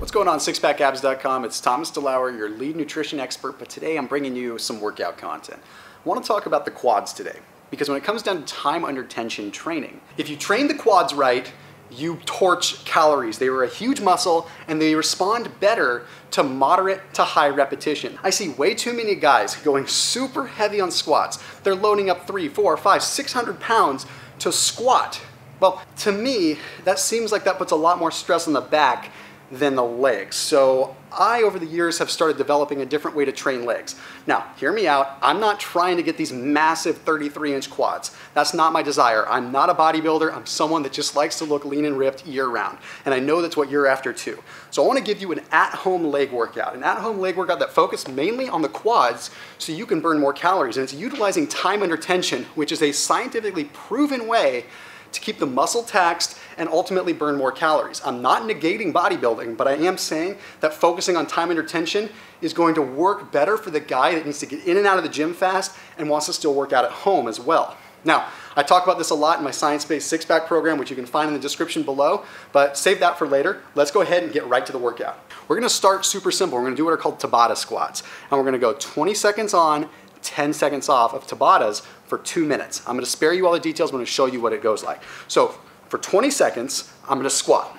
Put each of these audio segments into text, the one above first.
What's going on, SixPackAbs.com? It's Thomas DeLauer, your lead nutrition expert, but today I'm bringing you some workout content. I want to talk about the quads today, because when it comes down to time under tension training, if you train the quads right, you torch calories. They are a huge muscle and they respond better to moderate to high repetition. I see way too many guys going super heavy on squats. They're loading up 300, 400, 500, 600 pounds to squat. Well, to me, that seems like that puts a lot more stress on the back than the legs. So I, over the years, have started developing a different way to train legs. Now, hear me out. I'm not trying to get these massive 33-inch quads. That's not my desire. I'm not a bodybuilder. I'm someone that just likes to look lean and ripped year-round. And I know that's what you're after too. So I want to give you an at-home leg workout. An at-home leg workout that focuses mainly on the quads so you can burn more calories. And it's utilizing time under tension, which is a scientifically proven way to keep the muscle taxed and ultimately burn more calories. I'm not negating bodybuilding, but I am saying that focusing on time under tension is going to work better for the guy that needs to get in and out of the gym fast and wants to still work out at home as well. Now, I talk about this a lot in my science-based six-pack program, which you can find in the description below, but save that for later. Let's go ahead and get right to the workout. We're gonna start super simple. We're gonna do what are called Tabata squats, and we're gonna go 20 seconds on, 10 seconds off of Tabatas for 2 minutes. I'm gonna spare you all the details. I'm gonna show you what it goes like. So for 20 seconds, I'm gonna squat.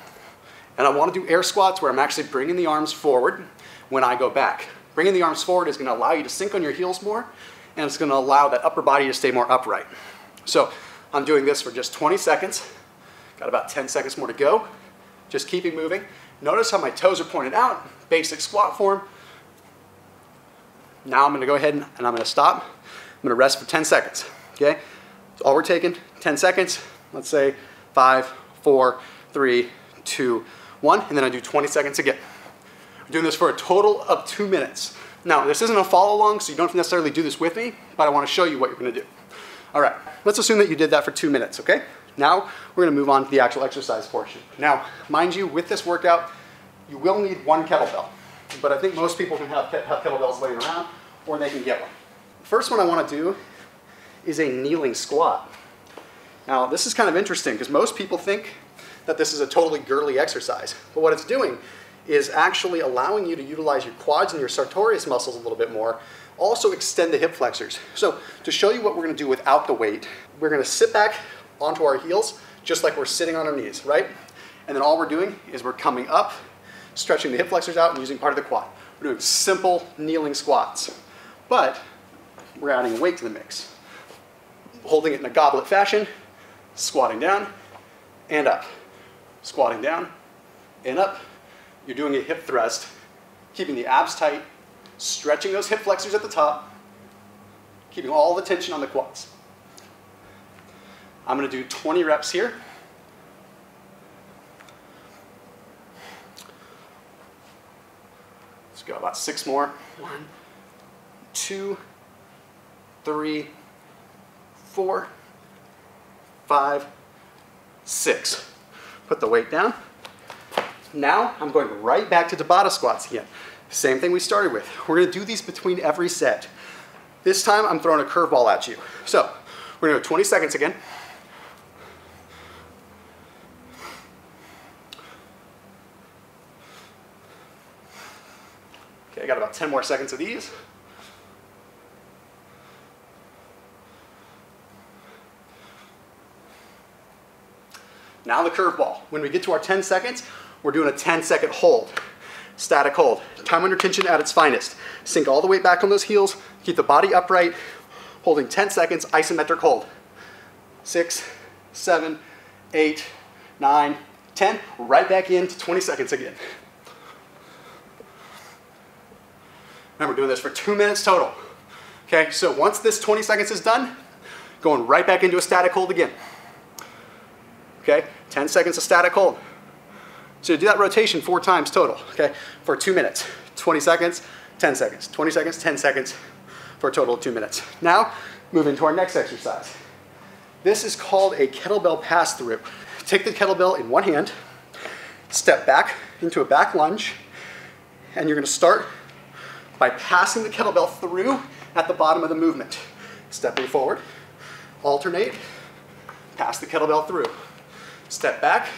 And I wanna do air squats where I'm actually bringing the arms forward when I go back. Bringing the arms forward is gonna allow you to sink on your heels more, and it's gonna allow that upper body to stay more upright. So I'm doing this for just 20 seconds. Got about 10 seconds more to go. Just keeping moving. Notice how my toes are pointed out, basic squat form. Now I'm gonna go ahead and I'm gonna stop. I'm gonna rest for 10 seconds, okay? So all we're taking, 10 seconds, let's say 5, 4, 3, 2, 1, and then I do 20 seconds again. I'm doing this for a total of 2 minutes. Now, this isn't a follow along, so you don't necessarily do this with me, but I wanna show you what you're gonna do. All right, let's assume that you did that for 2 minutes, okay? Now, we're gonna move on to the actual exercise portion. Now, mind you, with this workout, you will need one kettlebell. But I think most people can have kettlebells laying around, or they can get one. The first one I want to do is a kneeling squat. Now, this is kind of interesting because most people think that this is a totally girly exercise. But what it's doing is actually allowing you to utilize your quads and your sartorius muscles a little bit more, also extend the hip flexors. So to show you what we're going to do without the weight, we're going to sit back onto our heels just like we're sitting on our knees, right? And then all we're doing is we're coming up, stretching the hip flexors out and using part of the quad. We're doing simple kneeling squats, but we're adding weight to the mix. Holding it in a goblet fashion, squatting down and up. Squatting down and up. You're doing a hip thrust, keeping the abs tight, stretching those hip flexors at the top, keeping all the tension on the quads. I'm gonna do 20 reps here. Go about 6 more. 1, 2, 3, 4, 5, 6. Put the weight down. Now I'm going right back to Tabata squats again. Same thing we started with. We're gonna do these between every set. This time I'm throwing a curveball at you. So we're gonna go 20 seconds again. Okay, I got about 10 more seconds of these. Now the curveball. When we get to our 10 seconds, we're doing a 10-second hold. Static hold. Time under tension at its finest. Sink all the way back on those heels, keep the body upright, holding 10 seconds, isometric hold. 6, 7, 8, 9, 10. Right back into 20 seconds again. And we're doing this for 2 minutes total. Okay, so once this 20 seconds is done, going right back into a static hold again. Okay, 10 seconds of static hold. So do that rotation 4 times total, okay, for 2 minutes. 20 seconds, 10 seconds, 20 seconds, 10 seconds, for a total of 2 minutes. Now, move into our next exercise. This is called a kettlebell pass-through. Take the kettlebell in one hand, step back into a back lunge, and you're gonna start by passing the kettlebell through at the bottom of the movement. Stepping forward, alternate, pass the kettlebell through. Step back,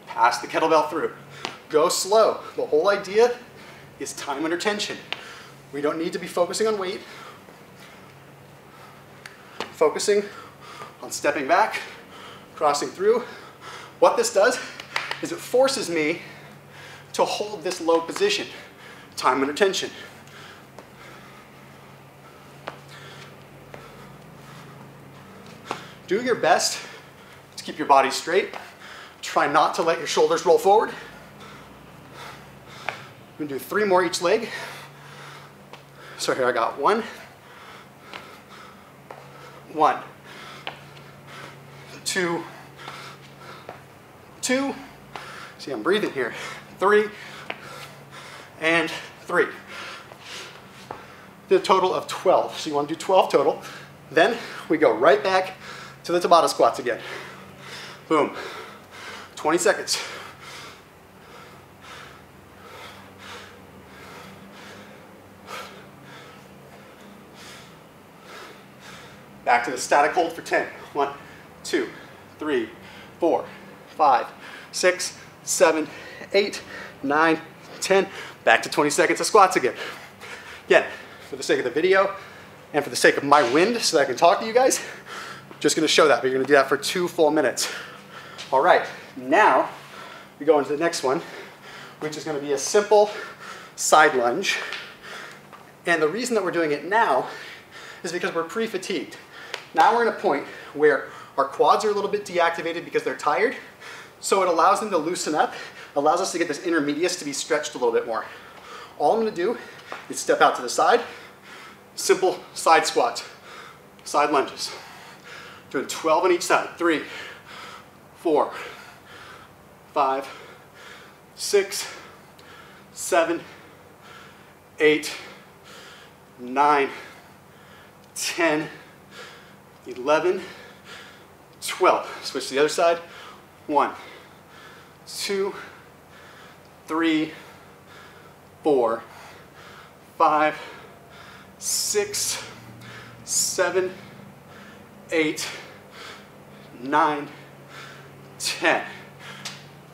pass the kettlebell through. Go slow. The whole idea is time under tension. We don't need to be focusing on weight. Focusing on stepping back, crossing through. What this does is it forces me to hold this low position. Time under tension. Do your best to keep your body straight. Try not to let your shoulders roll forward. I'm gonna do 3 more each leg. So here I got 1, 2, 2. See, I'm breathing here. 3 and 3. Did a total of 12. So you want to do 12 total. Then we go right back to the Tabata squats again. Boom. 20 seconds. Back to the static hold for 10. 1, 2, 3, 4, 5, 6, 7, 8, 9, 10. Back to 20 seconds of squats again. Again, for the sake of the video and for the sake of my wind so that I can talk to you guys, just gonna show that, but you're gonna do that for 2 full minutes. All right, now we go into the next one, which is gonna be a simple side lunge. And the reason that we're doing it now is because we're pre-fatigued. Now we're in a point where our quads are a little bit deactivated because they're tired, so it allows them to loosen up, allows us to get this intermedius to be stretched a little bit more. All I'm gonna do is step out to the side, simple side squats, side lunges. Doing 12 on each side. 3, 4, 5, 6, 7, 8, 9, 10, 11, 12. Switch to the other side. 1, 2, 3, 4, 5, 6, 7, 8, 9, 10.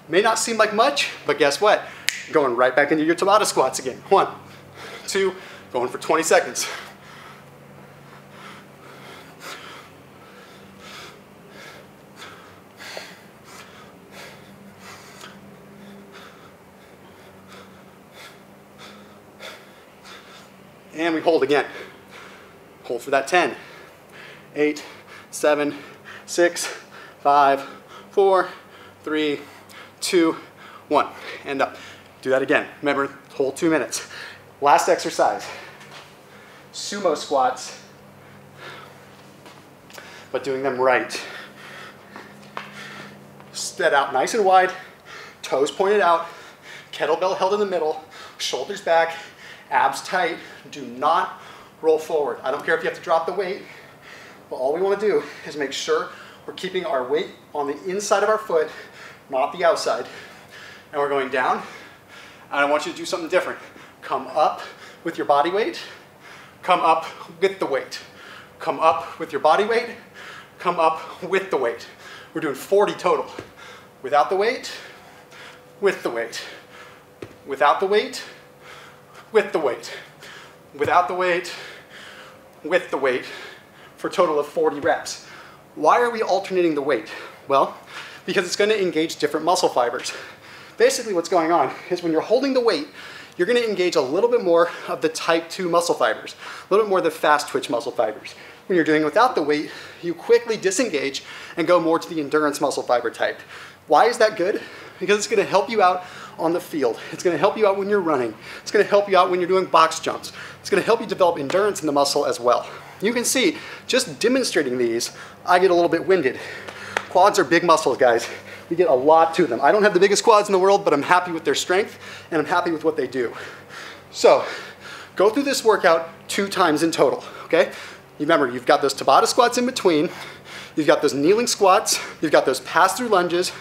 May not seem like much, but guess what? Going right back into your Tabata squats again. 1, 2, going for 20 seconds. And we hold again. Hold for that 10, 8, 7, 6, 5, 4, 3, 2, 1. And up. Do that again. Remember, hold 2 minutes. Last exercise. Sumo squats, but doing them right. Spread out nice and wide, toes pointed out, kettlebell held in the middle, shoulders back, abs tight. Do not roll forward. I don't care if you have to drop the weight, but all we want to do is make sure we're keeping our weight on the inside of our foot, not the outside. And we're going down, and I want you to do something different. Come up with your body weight, come up with the weight. Come up with your body weight, come up with the weight. We're doing 40 total. Without the weight, with the weight. Without the weight, with the weight. Without the weight, with the weight, for a total of 40 reps. Why are we alternating the weight? Well, because it's going to engage different muscle fibers. Basically what's going on is when you're holding the weight, you're going to engage a little bit more of the type 2 muscle fibers, a little bit more of the fast twitch muscle fibers. When you're doing it without the weight, you quickly disengage and go more to the endurance muscle fiber type. Why is that good? Because it's going to help you out on the field. It's going to help you out when you're running. It's going to help you out when you're doing box jumps. It's going to help you develop endurance in the muscle as well. You can see, just demonstrating these, I get a little bit winded. Quads are big muscles, guys. We get a lot to them. I don't have the biggest quads in the world, but I'm happy with their strength and I'm happy with what they do. So, go through this workout 2 times in total, okay? Remember, you've got those Tabata squats in between, you've got those kneeling squats, you've got those pass-through lunges,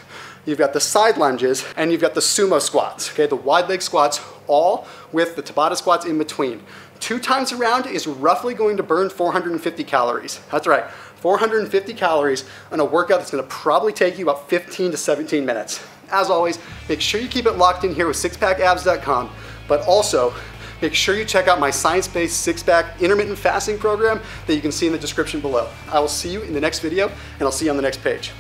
you've got the side lunges, and you've got the sumo squats, okay? The wide leg squats, all with the Tabata squats in between. 2 times around is roughly going to burn 450 calories. That's right, 450 calories on a workout that's gonna probably take you about 15 to 17 minutes. as always, make sure you keep it locked in here with SixPackAbs.com, but also make sure you check out my science-based six-pack intermittent fasting program that you can see in the description below. I will see you in the next video, and I'll see you on the next page.